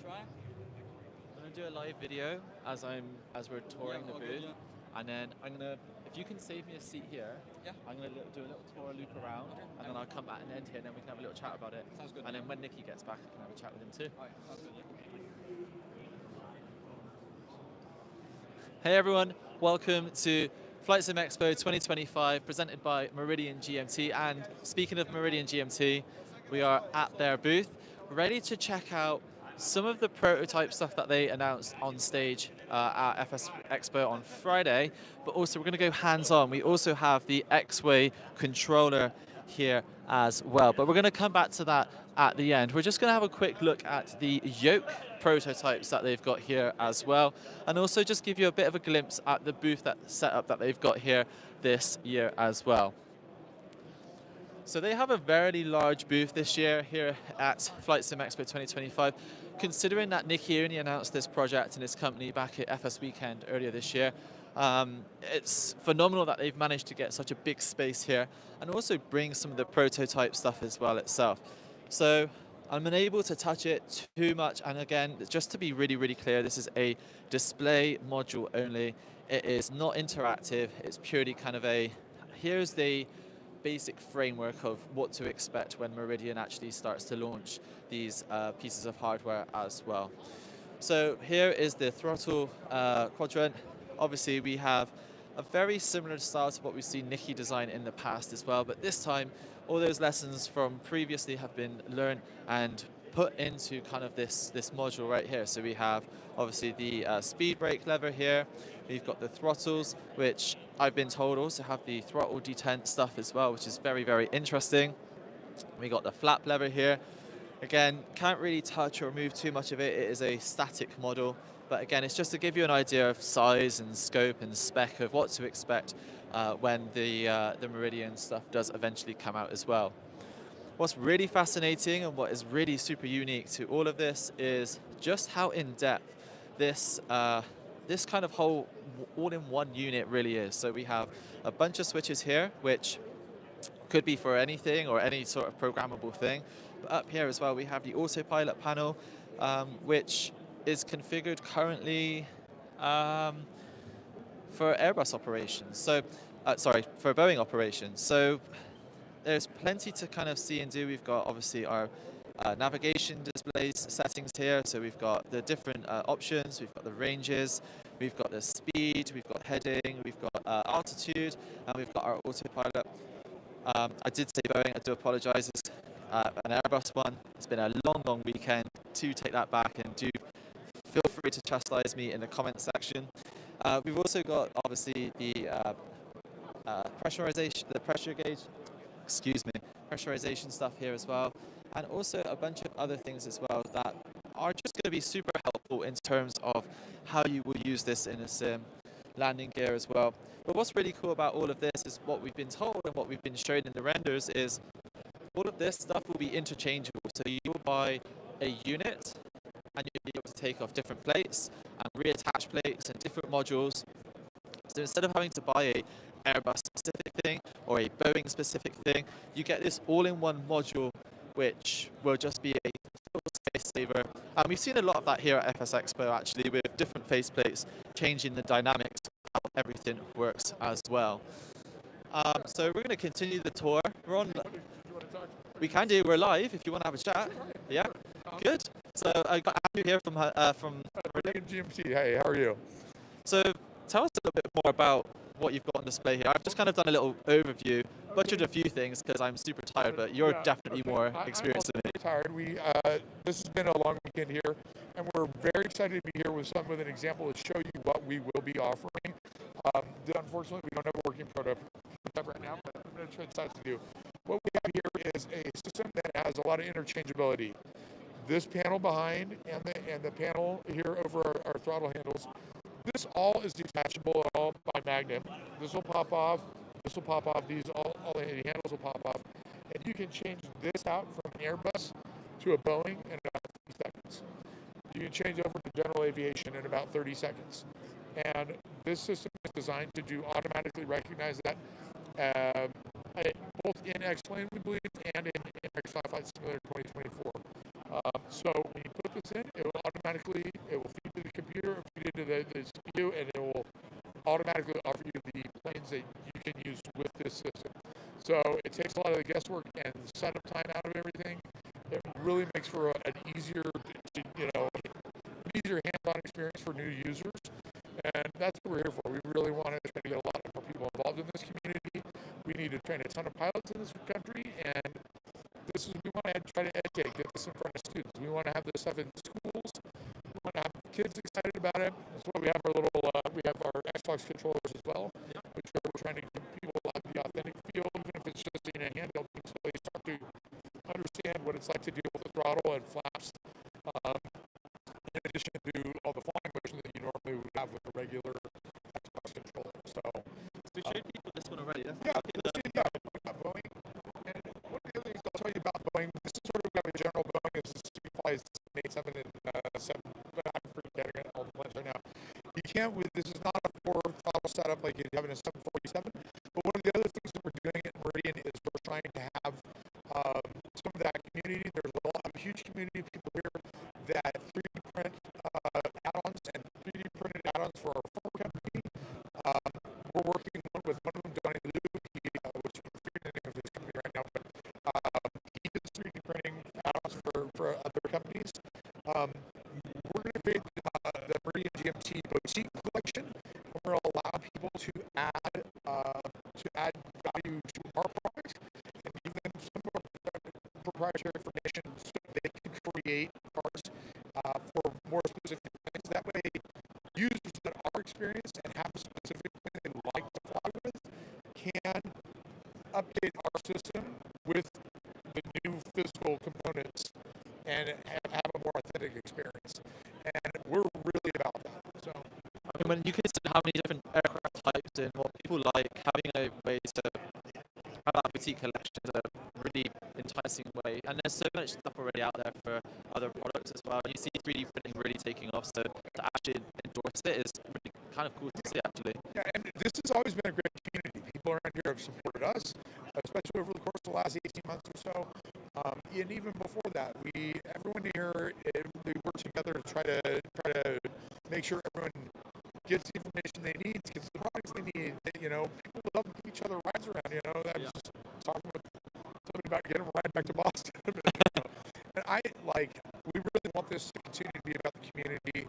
I'm gonna do a live video as we're touring the booth, and then if you can save me a seat here, I'm gonna do a little tour, loop around, and then I'll come back and end here, and then we can have a little chat about it. Sounds good. And then when Nikki gets back, I can have a chat with him too. All right, sounds good. Hey everyone, welcome to FlightSimExpo 2025, presented by MeridianGMT. And speaking of MeridianGMT, we are at their booth, ready to check out some of the prototype stuff that they announced on stage at FS Expo on Friday, but also we're going to go hands-on. We also have the Xway controller here as well, but we're going to come back to that at the end. We're just going to have a quick look at the yoke prototypes that they've got here as well, and also just give you a bit of a glimpse at the booth setup that they've got here this year as well. So they have a very large booth this year here at FlightSimExpo 2025. Considering that Nikki only announced this project and his company back at FS Weekend earlier this year, it's phenomenal that they've managed to get such a big space here and also bring some of the prototype stuff as well itself. So I'm unable to touch it too much, and again, just to be really clear, this is a display module only. It is not interactive. It's purely kind of here's the basic framework of what to expect when Meridian actually starts to launch these pieces of hardware as well. So here is the throttle quadrant. Obviously we have a very similar style to what we've seen Nikki design in the past as well, but this time all those lessons from previously have been learned and put into kind of this module right here. So we have obviously the speed brake lever here. We've got the throttles, which I've been told also have the throttle detent stuff as well, which is very interesting. We got the flap lever here. Again, can't really touch or move too much of it. It is a static model, but again, it's just to give you an idea of size and scope and spec of what to expect when the Meridian stuff does eventually come out as well. What's really fascinating and what is really super unique to all of this is just how in-depth this kind of whole all-in-one unit really is. So we have a bunch of switches here, which could be for anything or any sort of programmable thing. But up here as well, we have the autopilot panel, which is configured currently for Airbus operations. So, for Boeing operations. So there's plenty to kind of see and do. We've got obviously our navigation displays settings here. So we've got the different options, we've got the ranges, we've got the speed, we've got heading, we've got altitude, and we've got our autopilot. I did say Boeing, I do apologize. It's an Airbus one. It's been a long weekend. To take that back, and do feel free to chastise me in the comment section. We've also got obviously the pressurization, the pressure gauge, pressurization stuff here as well, and also a bunch of other things as well that are just going to be super helpful in terms of how you will use this in a sim, landing gear as well. But what's really cool about all of this is what we've been told and what we've been shown in the renders is all of this stuff will be interchangeable. So you'll buy a unit and you'll be able to take off different plates and reattach plates and different modules. So instead of having to buy a Airbus specific thing or a Boeing specific thing, you get this all-in-one module, which will just be a space saver. And we've seen a lot of that here at FS Expo actually, with different faceplates changing the dynamics of how everything works as well. So we're going to continue the tour. We're on. We can do. We're live. If you want to have a chat. Yeah. Good. So I got Andrew here from MeridianGMT. Hey, how are you? So tell us a little bit more about what you've got on display here. I've just kind of done a little overview, butchered a few things because I'm super tired, but you're definitely more experienced than me. Tired. This has been a long weekend here, and we're very excited to be here with an example to show you what we will be offering. Unfortunately, we don't have a working prototype right now, but I'm going to try to do. What we have here is a system that has a lot of interchangeability. This panel behind and the panel here over our throttle handles, this all is detachable all by magnet. This will pop off, these all the handles will pop off, and you can change this out from an Airbus to a Boeing in about 30 seconds. You can change over to general aviation in about 30 seconds. And this system is designed to automatically recognize that both in Xway, we believe, and in Flight Simulator 2024. So when you put this in, it will automatically, it will feed to the computer, feed into the CPU, and it will automatically offer you the planes that you can use with this system. So it takes a lot of the guesswork and the setup time out of everything. It really makes for an easier, easier hands-on experience for new users. And that's what we're here for. We really want to try to get a lot more people involved in this community. We need to train a ton of pilots in this country, and we want to try to educate, get this in front of students. We want to have this stuff in schools. We want to have kids excited about it. That's why we have we have our Xbox controllers as well, which we're trying to give people the authentic feel, even if it's just in a handheld thing, so they start to understand what it's like to deal with the throttle and flaps. In addition to all the flying motion that you normally would have with a regular Xbox controller. So we showed people this one already. We got Boeing. And one of the other things I'll tell you about Boeing, this is sort of a general Boeing. This is flies 787 and 7, but I'm forgetting all the planes right now. You can't, this is not a 4 throttle setup like you have in a 747, but one of the other things that we're doing at Meridian is we're trying to have some of that community. There's a huge community of people here that 3D print add-ons and 3D printed add-ons for our former company. We're working with one of them, Donnie Liu, which I'm forgetting the name of his company right now, but he does 3D printing add-ons for other companies. We're going to create the MeridianGMT boutique collection, and we're going to allow people to add value to our product and give them some of our proprietary information so they can create parts for more specific things. That way, users that are experienced and have a specific thing they like to fly with can update our system with the new physical components and have a more authentic experience. And we're really about that. So, I mean, when you consider how many different aircraft types and what people like, having a way to have that boutique collection is a really enticing way. And there's so much stuff already out there for other products as well. And you see 3D printing really taking off, so to actually endorse it is really kind of cool to see, actually. Yeah, and this has always been a great community. People around here have supported us, especially over the course of the last 18 months or so. And even before that, everyone here, we work together to try to make sure everyone gets the information they need, gets the products they need. People love to give each other rides around. I was just talking with somebody about getting a ride back to Boston. And we really want this to continue to be about the community.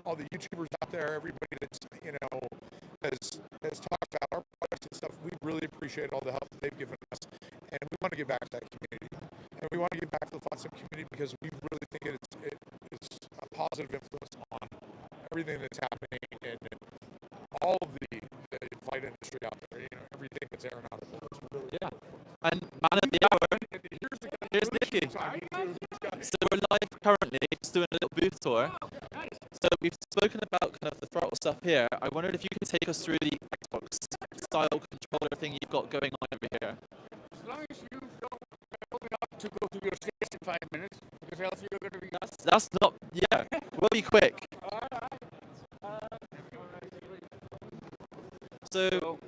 All the YouTubers out there, everybody that's has talked about our products and stuff. We really appreciate all the help that they've given us, and we want to give back to that community. And we want to give back to the FlightSim community because we really think it's a positive influence on everything that's happening and all of the flight industry out there. Everything that's aeronautical. Yeah. And man of the hour, here's Nicky. So we're live currently, just doing a little booth tour. So we've spoken about kind of the throttle stuff here. I wondered if you could take us through the Xbox style controller thing you've got going on over here. As long as you don't tell me not to go to your stage in 5 minutes, because else you're going to be... That's not... Yeah, we'll be quick. So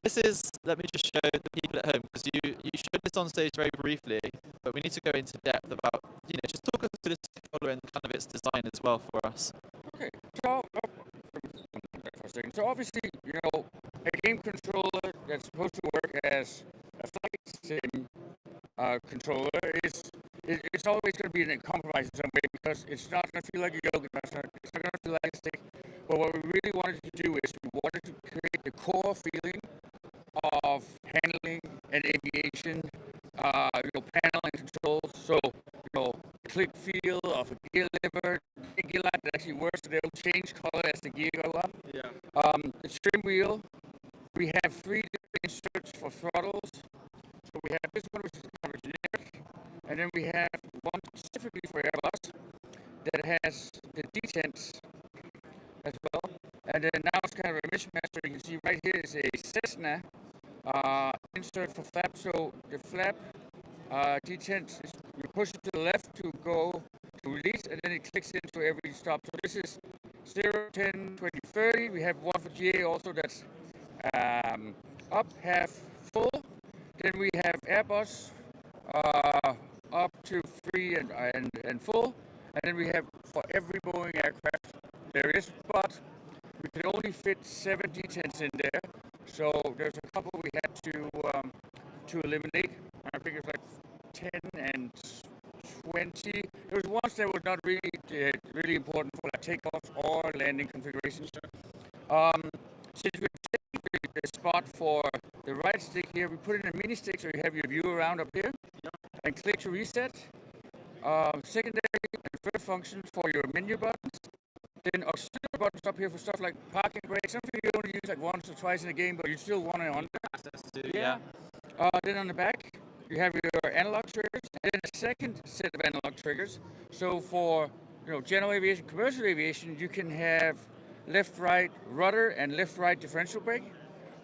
this is... Let me just show the people at home, because you showed this on stage very briefly, but we need to go into depth about, just talk us through this controller and kind of its design as well for us. Okay, so... for a second. So obviously, a game controller that's supposed to work as a flight sim controller it's always going to be a compromise in some way because it's not going to feel like a yoga, it's not going to feel like a stick. But what we really wanted to do is we wanted to create the core feeling of handling and aviation, panel and controls. So, click feel of a gear lever, the gear light that actually works, so they'll change color as the gear go up. Yeah. The steering wheel, we have 3 different inserts for throttles. So we have this one which is kind of generic, and then we have one specifically for Airbus that has the detents as well. And then now it's kind of a mismatch. So you can see right here is a Cessna insert for flap. So the flap detent, you push it to the left to go to release, and then it clicks into every stop. So this is 0, 10, 20, 30. We have one for GA also that's up, half, full. Then we have Airbus up to free and full. And then we have for every Boeing aircraft there is, but we could only fit 70 tents in there. So there's a couple we had to eliminate. I think it's like 10 and 20. There was ones that were not really important for like takeoff or landing configurations. Since we're taking the spot for the right stick here, we put in a mini stick so you have your view around up here, and click to reset. Secondary and third functions for your menu buttons. Then auxiliary buttons up here for stuff like parking brake, something you only use like once or twice in a game, but you still want it on there. Access to, yeah. Then on the back, you have your analog triggers, and then a second set of analog triggers. So for general aviation, commercial aviation, you can have left-right rudder and left-right differential brake.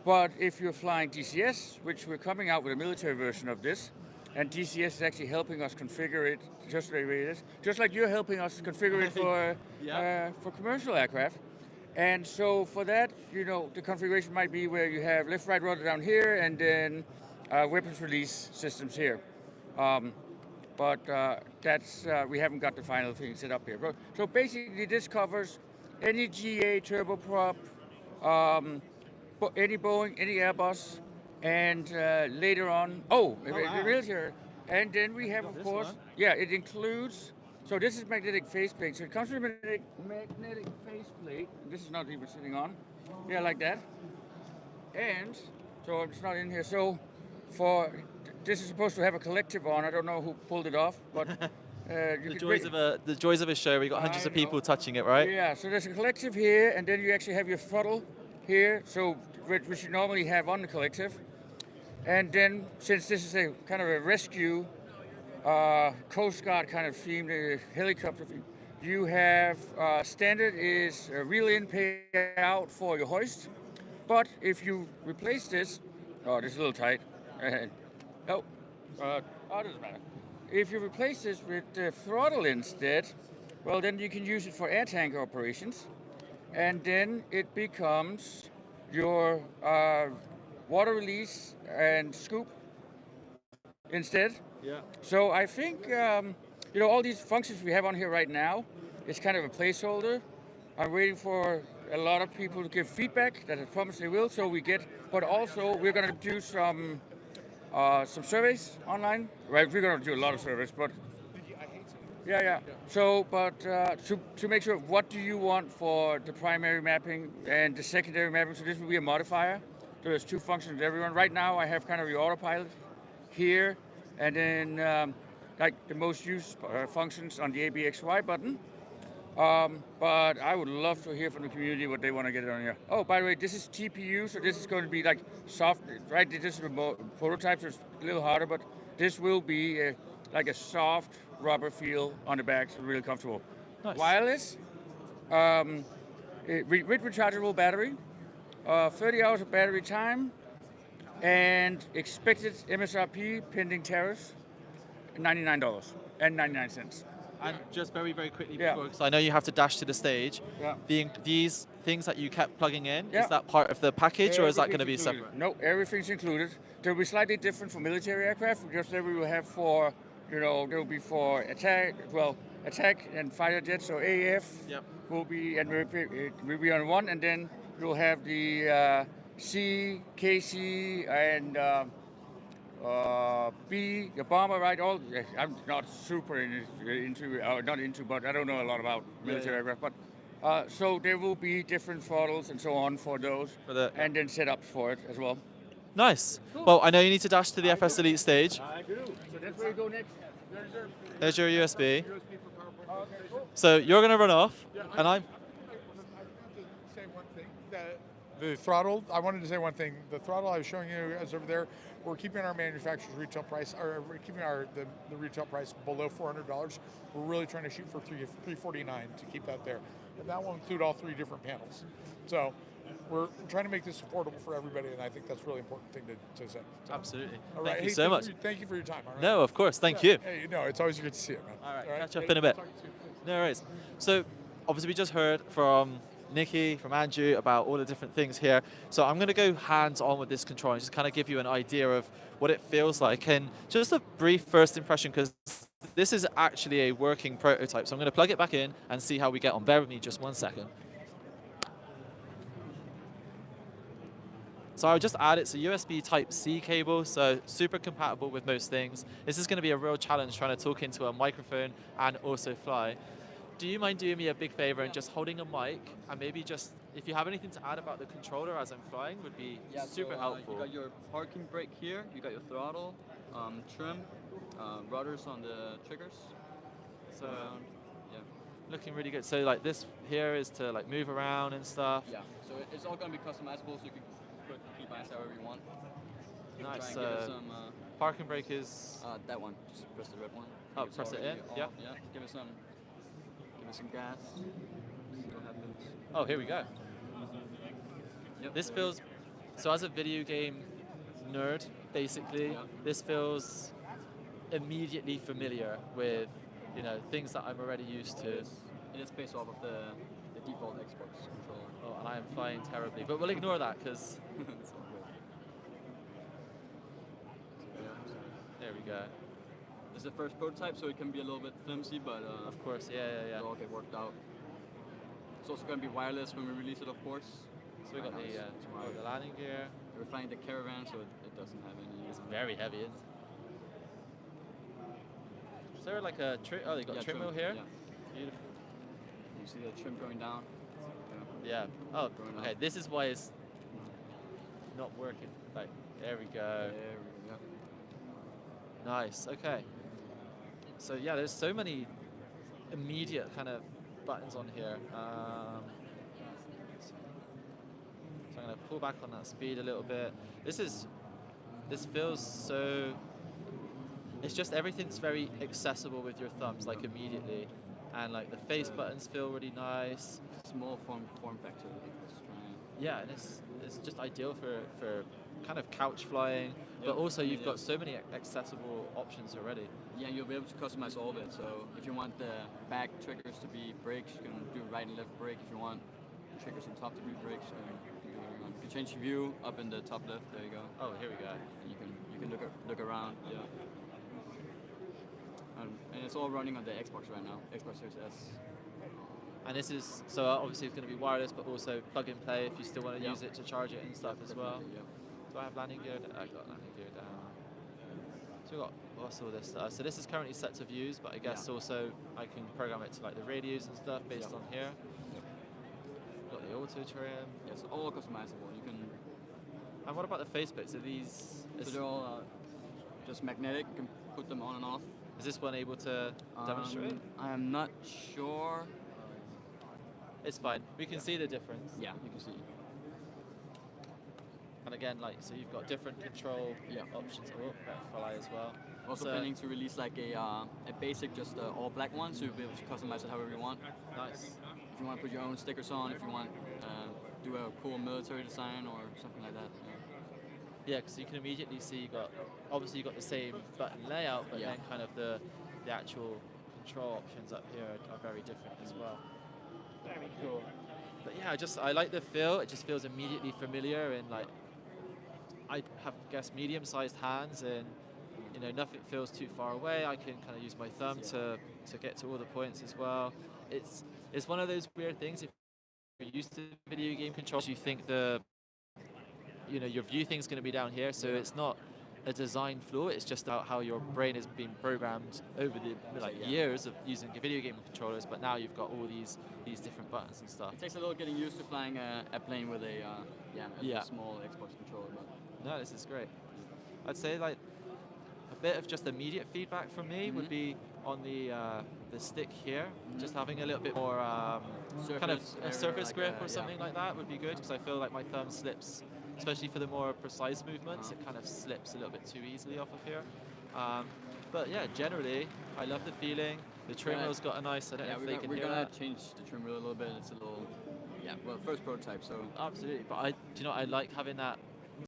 But if you're flying DCS, which we're coming out with a military version of this, and DCS is actually helping us configure it just the way it is, just like you're helping us configure it for commercial aircraft. And so for that, the configuration might be where you have left-right rudder down here, and then weapons release systems here. But that's we haven't got the final thing set up here. So basically, this covers any GA turboprop, any Boeing, any Airbus, and later on, military. And then we have, of course, it includes. So this is magnetic faceplate. So it comes with a magnetic faceplate. This is not even sitting on. Yeah, like that. And so it's not in here. So this is supposed to have a collective on. I don't know who pulled it off, but the joys of a show. We got hundreds of people touching it, right? Yeah. So there's a collective here, and then you actually have your throttle here. So which you normally have on the collective. And then since this is a kind of a rescue Coast Guard kind of theme, the helicopter theme, you have standard is reel in, pay out for your hoist. But if you replace this, this is a little tight. It doesn't matter. If you replace this with the throttle instead, well, then you can use it for air tank operations, and then it becomes your water release and scoop instead. Yeah. So I think all these functions we have on here right now is kind of a placeholder. I'm waiting for a lot of people to give feedback that I promise they will. So but also we're going to do some surveys online. Right, we're going to do a lot of surveys, but yeah. So, but to make sure, what do you want for the primary mapping and the secondary mapping? So this will be a modifier. So there's two functions to everyone. Right now, I have kind of the autopilot here, and then like the most used functions on the ABXY button. But I would love to hear from the community what they want to get on here. Oh, by the way, this is TPU, so this is going to be like soft, right? This is a prototype, so it's a little harder, but this will be like a soft rubber feel on the back, so really comfortable. Nice. Wireless, with rechargeable battery, 30 hours of battery time, and expected MSRP pending tariffs, $99.99. And just very, very quickly before, because I know you have to dash to the stage, these things that you kept plugging in, is that part of the package, or is that going to be separate? No, everything's included. They'll be slightly different for military aircraft. Just that we will have for, they'll be for attack and fighter jets, so AF will be, and we'll be on one, and then we'll have the C, KC, and B, the bomber, right? I'm not super but I don't know a lot about military aircraft. But so there will be different throttles and so on for those, and then setups for it as well. Nice. Cool. Well, I know you need to dash to the FS Elite stage. I do. So that's where you go next. There's your USB. So you're going to run off, and I'm. Say one thing. The throttle. I wanted to say one thing. The throttle I was showing you is over there. We're keeping our manufacturer's retail price, or we're keeping the retail price below $400. We're really trying to shoot for $349 to keep that there, and that will include all three different panels. So we're trying to make this affordable for everybody, and I think that's a really important thing to say. So, absolutely. All right. Thank you so much. Thank you for your time. All right? No, of course. Thank you. Hey, it's always good to see you, man. All right. Catch up in a bit. No worries. So obviously we just heard from Nikki, from Andrew about all the different things here. So I'm going to go hands-on with this control and just kind of give you an idea of what it feels like. And just a brief first impression, because the this is actually a working prototype, so I'm going to plug it back in and see how we get on. Bear with me just 1 second. So I'll just add it's a USB Type-C cable, so super compatible with most things. This is going to be a real challenge trying to talk into a microphone and also fly. Do you mind doing me a big favor and just holding a mic, and maybe just, if you have anything to add about the controller as I'm flying, would be super helpful. You got your parking brake here, you got your throttle, trim, rudders on the triggers. So Yeah. looking really good. So like this here is to like move around and stuff. Yeah, so it's all going to be customizable, so you can put key bindings however you want. Nice. Try and give it some, parking brake is... that one, just press the red one. Oh, It's press it already in, off. yeah. Yeah, give it some gas. See what happens. Oh, here we go. Yep. This feels... So as a video game nerd, basically, Yeah. this feels immediately familiar with, you know, things that I'm already used to. It is based off of the default Xbox controller. Oh, and I am flying terribly, but we'll ignore that because It's all good. So, yeah. there we go. This is the first prototype, so it can be a little bit flimsy, but Of course, yeah. it'll all get worked out. It's also going to be wireless when we release it, of course. So we got Right now it's wired. the landing gear. We're flying the Caravan, so it doesn't have any. It's very heavy. Is there like a trim? Oh, they got trim wheel here. Yeah. Beautiful. You see the trim going down. Yeah. Oh, Going okay. up. This is why it's not working. Like, there we go. There we go. Nice. Okay. So yeah, there's so many immediate kind of buttons on here. So I'm gonna pull back on that speed a little bit. This feels so. It's just everything's very accessible with your thumbs, like immediately, and like the face buttons feel really nice. Small form factor. Let's try. Yeah, and it's just ideal for kind of couch flying, but Yep. also you've Yeah. got so many accessible options already. Yeah, you'll be able to customize all of it. So if you want the back triggers to be brakes, you can do right and left brake. If you want the triggers on top to be brakes, you can do whatever you want. You can change the view up in the top left. There you go. Oh, here we go. And you can look around. Yeah. And it's all running on the Xbox right now. Xbox Series S. And this is, so obviously it's going to be wireless, but also plug and play if you still want to Yep. use it to charge it and stuff as well. Definitely, yep. Do I have landing gear? I got landing gear down. So we've got what's all this stuff. So this is currently set to views, but I guess Yeah. also I can program it to like the radios and stuff based Yep. on here. Yep. Got the auto trim. Yes, all customizable. You can. And what about the face bits? Are these? So they're all just magnetic. You can put them on and off. Is this one able to demonstrate? I'm not sure. It's fine. We can see the difference. Yeah, you can see. And again, like, so you've got different control Yeah. options. Oh, better fly as well. Also So- planning to release like a basic, just all black one, so you'll be able to customize it however you want. Nice. If you want to put your own stickers on, if you want do a cool military design or something like that. Yeah, because you can immediately see obviously you got the same button layout, but Yeah. then kind of the actual control options up here are very different as well. Very cool. But yeah, I like the feel. It just feels immediately familiar, and like I have, medium-sized hands, and you know nothing feels too far away. I can kind of use my thumb to get to all the points as well. It's one of those weird things. If you're used to video game controls, you think your view thing's going to be down here, so it's not a design flaw. It's just about how your brain has been programmed over the years of using video game controllers. But now you've got all these different buttons and stuff. It takes a little getting used to flying a plane with a small Xbox controller. But No, this is great. I'd say like a bit of just immediate feedback from me would be on the stick here. Just having a little bit more kind of a surface grip or something like that would be good, because I feel like my thumb slips, especially for the more precise movements, it kind of slips a little bit too easily off of here. But yeah, generally, I love the feeling. The trim wheel's got a nice, I don't know if they can we're hear gonna that. change the trim wheel a little bit. It's a little, first prototype, so Absolutely, but I like having that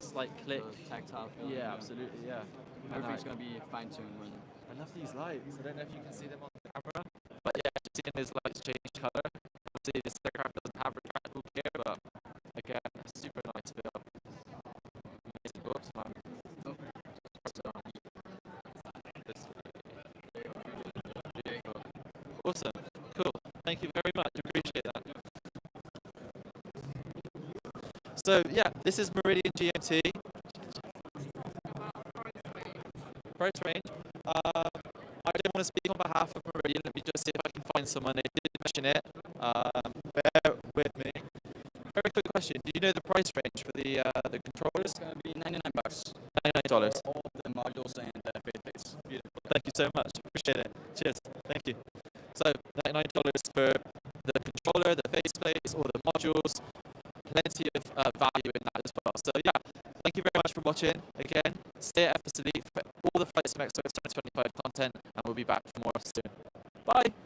slight click. tactile feeling. Yeah, absolutely, yeah. And Everything's gonna be fine-tuned when. I love these lights. I don't know if you can see them on the camera, but yeah, just seeing these lights change color. Obviously, this aircraft doesn't have retractable gear, but again, a super nice feel. Amazing. Oops, man. Oh. This way. Awesome. Cool. Thank you very much. Appreciate that. So yeah, this is Meridian GMT. Price range. I don't want to speak on behalf of Meridian. Let me just see if I can find someone. They did mention it. Bear with me. Very quick question. Do you know the price range for the controllers? It's gonna be $99. $99. All the modules and the faceplates. Beautiful. Thank you so much. Appreciate it. Cheers. Thank you. So $99 for the controller, the faceplates, all the modules. Plenty of value in that as well. So yeah, thank you very much for watching. Again, stay at FSLE for all the FlightSimExpo 2025 content, and we'll be back for more soon. Bye.